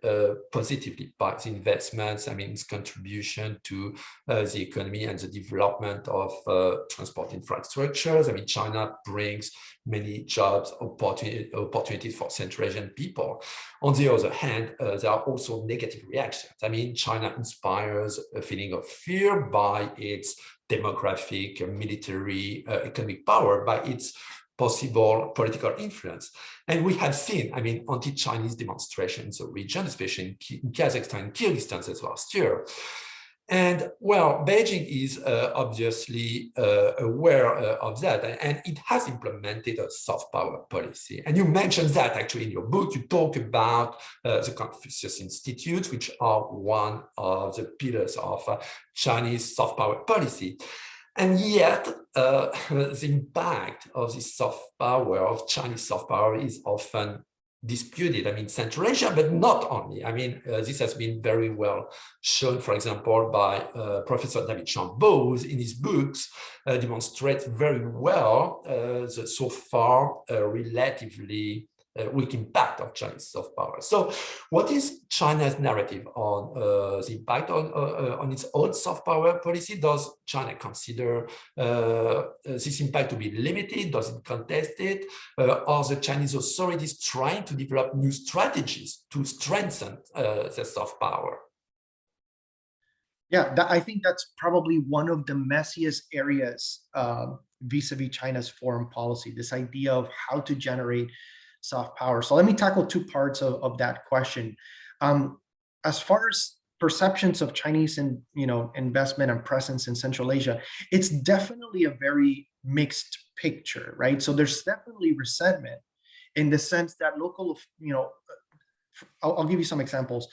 positively by the investments, I mean, its contribution to the economy and the development of transport infrastructures. I mean, China brings many jobs, opportunities for Central Asian people. On the other hand, there are also negative reactions. I mean, China inspires a feeling of fear by its demographic, military, economic power, by its possible political influence. And we have seen, I mean, anti-Chinese demonstrations in the region, especially in Kazakhstan and Kyrgyzstan as last year. And well, Beijing is obviously aware of that, and it has implemented a soft power policy. And you mentioned that actually in your book. You talk about the Confucius Institute, which are one of the pillars of Chinese soft power policy. And yet, the impact of this soft power, of Chinese soft power, is often disputed. I mean, Central Asia, but not only. I mean, this has been very well shown, for example, by Professor David Chambaud in his books, demonstrates very well the so far relatively weak impact of Chinese soft power. So what is China's narrative on the impact on its own soft power policy? Does China consider this impact to be limited? Does it contest it? Are the Chinese authorities trying to develop new strategies to strengthen their soft power? Yeah, I think that's probably one of the messiest areas vis-a-vis China's foreign policy, this idea of how to generate soft power. So let me tackle two parts of that question. As far as perceptions of Chinese and investment and presence in Central Asia, it's definitely a very mixed picture, right? So there's definitely resentment in the sense that local, I'll give you some examples.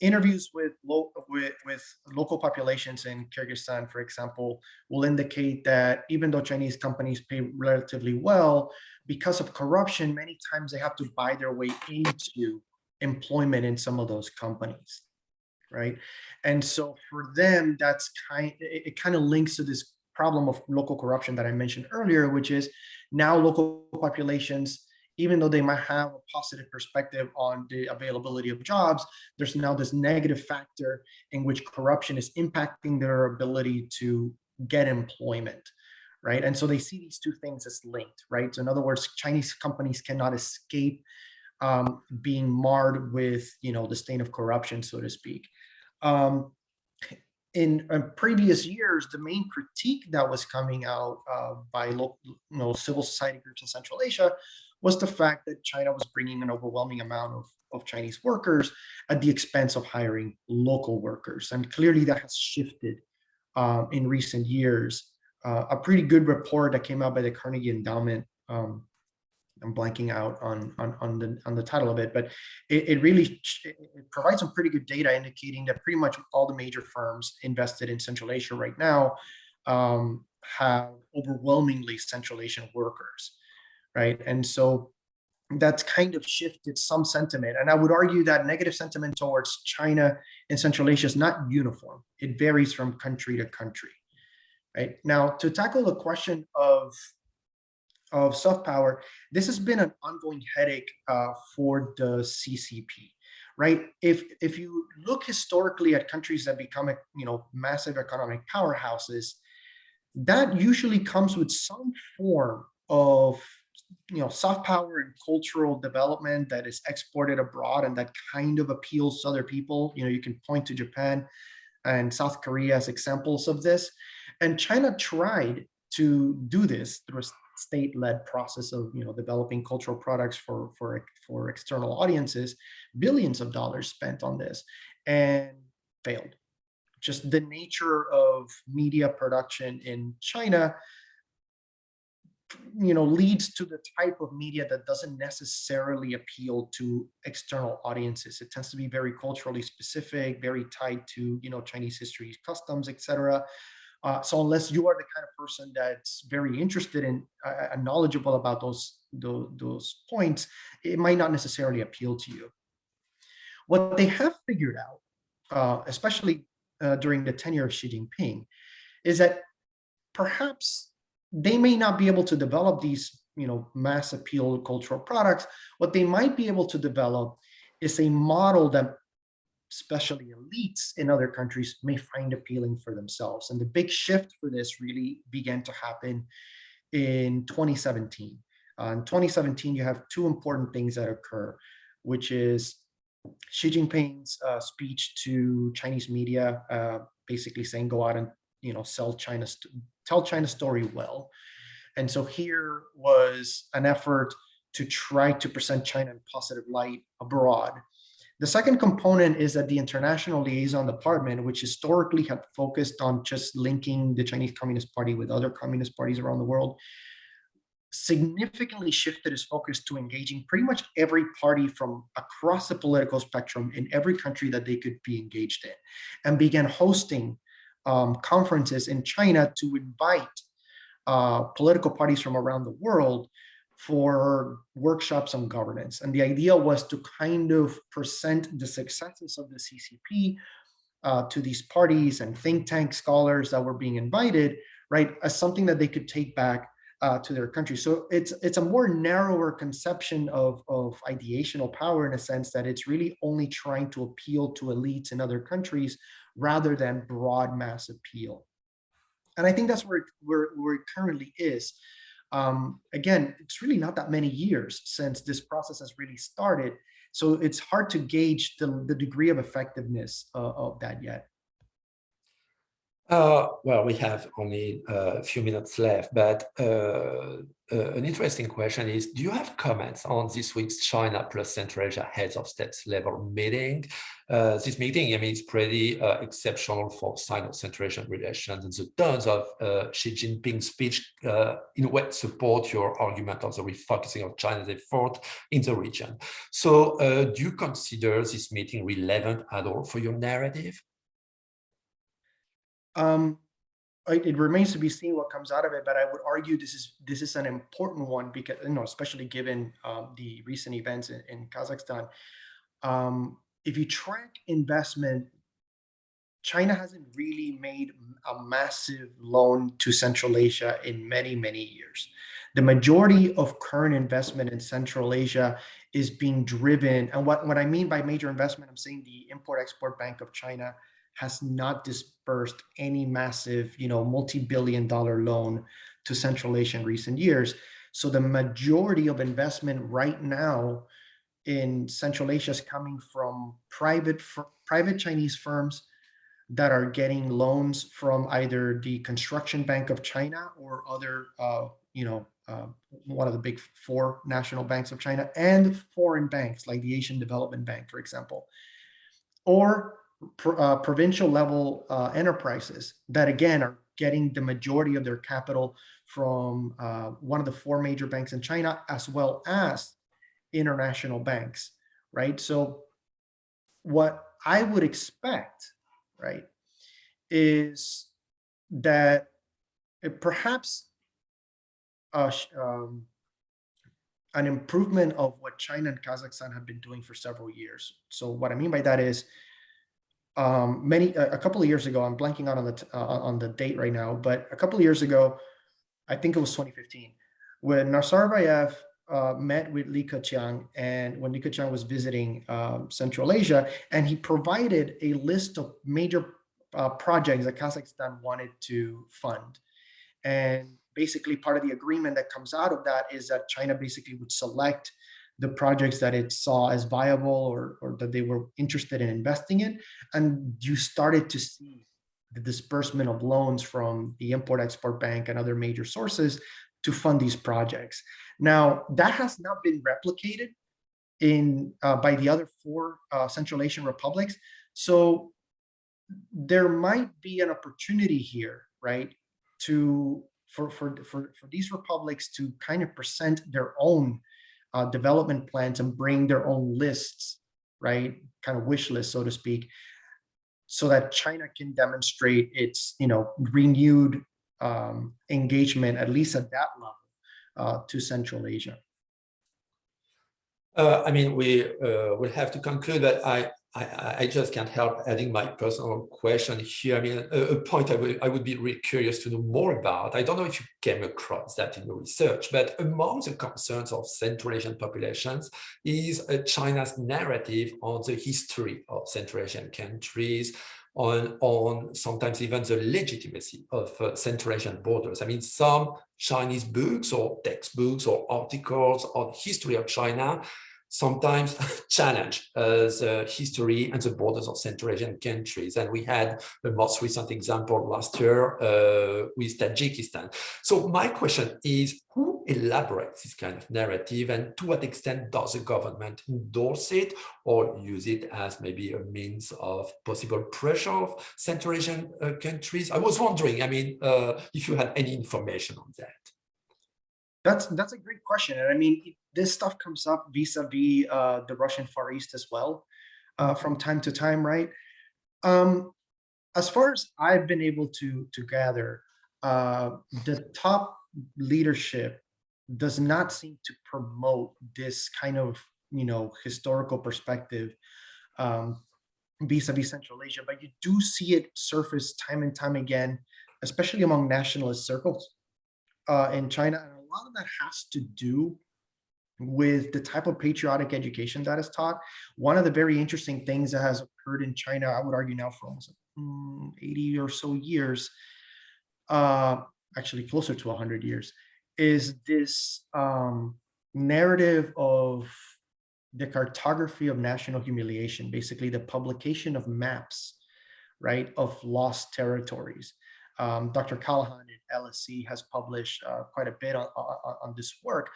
Interviews with local populations in Kyrgyzstan, for example, will indicate that even though Chinese companies pay relatively well, because of corruption, many times they have to buy their way into employment in some of those companies, right? And so for them, it kind of links to this problem of local corruption that I mentioned earlier, which is now local populations, even though they might have a positive perspective on the availability of jobs, there's now this negative factor in which corruption is impacting their ability to get employment, right? And so they see these two things as linked, right? So in other words, Chinese companies cannot escape being marred with, the stain of corruption, so to speak. In previous years, the main critique that was coming out by local, civil society groups in Central Asia was the fact that China was bringing an overwhelming amount of Chinese workers at the expense of hiring local workers. And clearly that has shifted in recent years. A pretty good report that came out by the Carnegie Endowment, I'm blanking out on the title of it, but it really provides some pretty good data indicating that pretty much all the major firms invested in Central Asia right now have overwhelmingly Central Asian workers, right? And so that's kind of shifted some sentiment. And I would argue that negative sentiment towards China and Central Asia is not uniform. It varies from country to country, right? Now, to tackle the question of soft power, this has been an ongoing headache for the CCP, right? If you look historically at countries that become massive economic powerhouses, that usually comes with some form of soft power and cultural development that is exported abroad and that kind of appeals to other people. You can point to Japan and South Korea as examples of this. And China tried to do this through a state-led process of developing cultural products for external audiences, billions of dollars spent on this, and failed. Just the nature of media production in China leads to the type of media that doesn't necessarily appeal to external audiences. It tends to be very culturally specific, very tied to Chinese history, customs, etc. So unless you are the kind of person that's very interested in and knowledgeable about those points, it might not necessarily appeal to you. What they have figured out, especially during the tenure of Xi Jinping, is that perhaps they may not be able to develop these mass appeal cultural products, what they might be able to develop is a model that especially elites in other countries may find appealing for themselves. And the big shift for this really began to happen in 2017. In 2017, you have two important things that occur, which is Xi Jinping's speech to Chinese media, basically saying, go out and tell China's story well. And so here was an effort to try to present China in positive light abroad. The second component is that the International Liaison Department, which historically had focused on just linking the Chinese Communist Party with other communist parties around the world, significantly shifted its focus to engaging pretty much every party from across the political spectrum in every country that they could be engaged in, and began hosting conferences in China to invite political parties from around the world for workshops on governance. And the idea was to kind of present the successes of the CCP to these parties and think tank scholars that were being invited, right, as something that they could take back to their country. So it's a more narrower conception of ideational power, in a sense that it's really only trying to appeal to elites in other countries rather than broad mass appeal. And I think that's where it currently is. Again, it's really not that many years since this process has really started. So it's hard to gauge the degree of effectiveness of that yet. Well, we have only a few minutes left, but an interesting question is, do you have comments on this week's China plus Central Asia heads of states level meeting? This meeting, I mean, is pretty exceptional for Sino-Central Asian relations, and the tons of Xi Jinping's speech in a way support your argument of the refocusing of China's effort in the region. So do you consider this meeting relevant at all for your narrative? It remains to be seen what comes out of it, but I would argue this is an important one because, especially given the recent events in Kazakhstan. If you track investment, China hasn't really made a massive loan to Central Asia in many, many years. The majority of current investment in Central Asia is being driven, and what I mean by major investment, I'm saying the Import-Export Bank of China has not disbursed any massive, multi-billion-dollar loan to Central Asia in recent years. So the majority of investment right now in Central Asia is coming from private Chinese firms that are getting loans from either the Construction Bank of China or other, one of the big four national banks of China, and foreign banks like the Asian Development Bank, for example, or provincial level enterprises that, again, are getting the majority of their capital from one of the four major banks in China, as well as international banks, right? So what I would expect, right, is that perhaps an improvement of what China and Kazakhstan have been doing for several years. So what I mean by that is, a couple of years ago, I'm blanking out on the date right now, but a couple of years ago, I think it was 2015, when Nazarbayev met with Li Keqiang, and when Li Keqiang was visiting Central Asia, and he provided a list of major projects that Kazakhstan wanted to fund. And basically part of the agreement that comes out of that is that China basically would select the projects that it saw as viable or that they were interested in investing in. And you started to see the disbursement of loans from the Import-Export Bank and other major sources to fund these projects. Now, that has not been replicated by the other four Central Asian republics. So there might be an opportunity here, right, for these republics to kind of present their own development plans and bring their own lists, right, kind of wish list, so to speak, so that China can demonstrate its, renewed engagement, at least at that level, to Central Asia. I mean, we will have to conclude that I just can't help adding my personal question here. I mean, a point I would be really curious to know more about. I don't know if you came across that in your research, but among the concerns of Central Asian populations is China's narrative on the history of Central Asian countries, on sometimes even the legitimacy of Central Asian borders. I mean, some Chinese books or textbooks or articles on history of China sometimes challenge the history and the borders of Central Asian countries. And we had the most recent example last year with Tajikistan. So my question is, who elaborates this kind of narrative, and to what extent does the government endorse it or use it as maybe a means of possible pressure of Central Asian countries? I was wondering, I mean, if you had any information on that. That's a great question, and I mean, this stuff comes up vis-a-vis the Russian Far East as well, from time to time, right? As far as I've been able to gather, the top leadership does not seem to promote this kind of historical perspective vis-a-vis Central Asia, but you do see it surface time and time again, especially among nationalist circles in China. And a lot of that has to do with the type of patriotic education that is taught. One of the very interesting things that has occurred in China, I would argue now for almost 80 or so years, actually closer to 100 years, is this narrative of the cartography of national humiliation, basically the publication of maps, right, of lost territories. Dr. Callahan at LSE has published quite a bit on this work.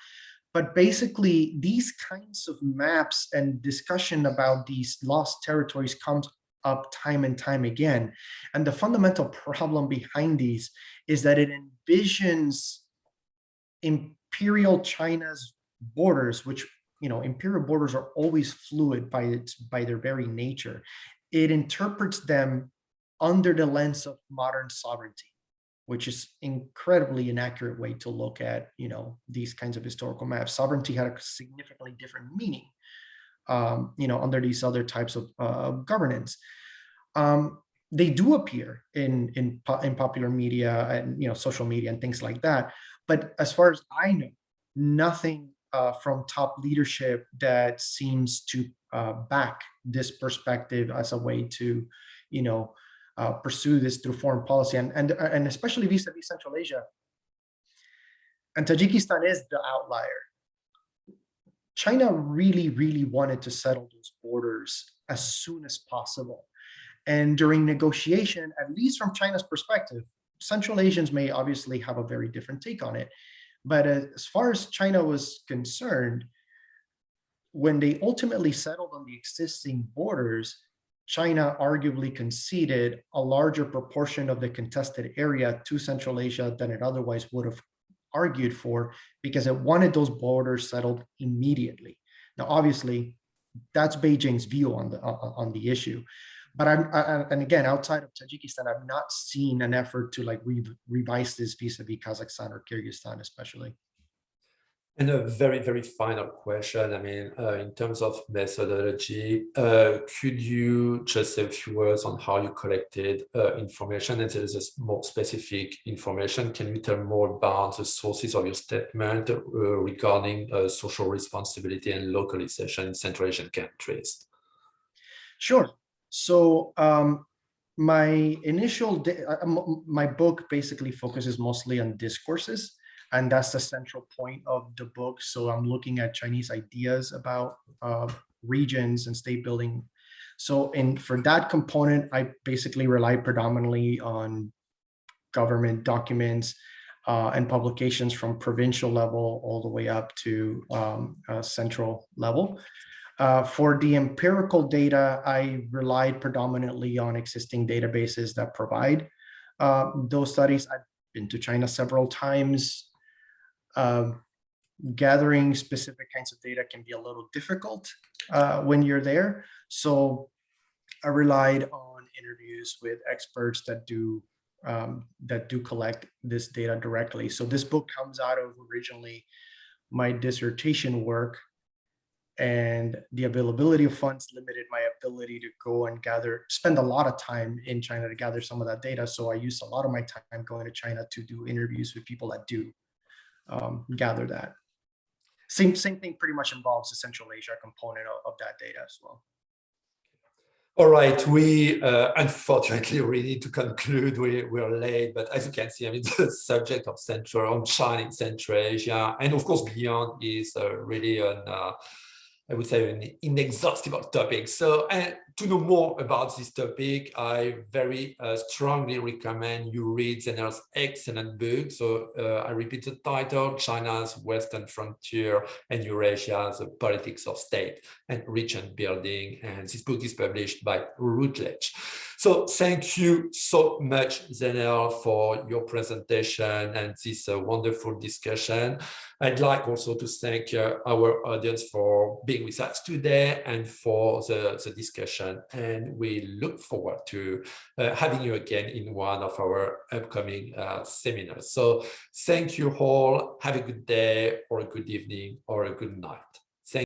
But basically, these kinds of maps and discussion about these lost territories comes up time and time again. And the fundamental problem behind these is that it envisions imperial China's borders, which, imperial borders are always fluid by their very nature. It interprets them under the lens of modern sovereignty, which is incredibly inaccurate way to look at, these kinds of historical maps. Sovereignty had a significantly different meaning, under these other types of governance. They do appear in popular media and, social media and things like that. But as far as I know, nothing from top leadership that seems to back this perspective as a way to, pursue this through foreign policy, and especially vis-a-vis Central Asia. And Tajikistan is the outlier. China really, really wanted to settle those borders as soon as possible. And during negotiation, at least from China's perspective, Central Asians may obviously have a very different take on it. But as far as China was concerned, when they ultimately settled on the existing borders, China arguably conceded a larger proportion of the contested area to Central Asia than it otherwise would have argued for, because it wanted those borders settled immediately. Now, obviously, that's Beijing's view on the issue. But and again, outside of Tajikistan, I've not seen an effort to revise this vis-a-vis Kazakhstan or Kyrgyzstan, especially. And a very, very final question. I mean, in terms of methodology, could you just say a few words on how you collected information? And there is a more specific information. Can you tell more about the sources of your statement regarding social responsibility and localization in Central Asian countries? Sure. So my initial, my book basically focuses mostly on discourses. And that's the central point of the book. So I'm looking at Chinese ideas about regions and state building. So for that component, I basically rely predominantly on government documents and publications from provincial level all the way up to central level. For the empirical data, I relied predominantly on existing databases that provide those studies. I've been to China several times. Gathering specific kinds of data can be a little difficult when you're there. So I relied on interviews with experts that do collect this data directly. So this book comes out of originally my dissertation work. and the availability of funds limited my ability to go and spend a lot of time in China to gather some of that data. So I used a lot of my time going to China to do interviews with people that do gather that. Same thing pretty much involves the Central Asia component of that data as well. All right, we unfortunately really need to conclude. We're late, but as you can see, I mean, the subject of China in Central Asia, and of course beyond, is really I would say an inexhaustible topic. So to know more about this topic, I very strongly recommend you read Zener's excellent book. So I repeat the title: China's Western Frontier and Eurasia, the Politics of State and Region Building. And this book is published by Routledge. So thank you so much, Zener, for your presentation and this wonderful discussion. I'd like also to thank our audience for being with us today and for the discussion. And we look forward to having you again in one of our upcoming seminars. So thank you all. Have a good day or a good evening or a good night.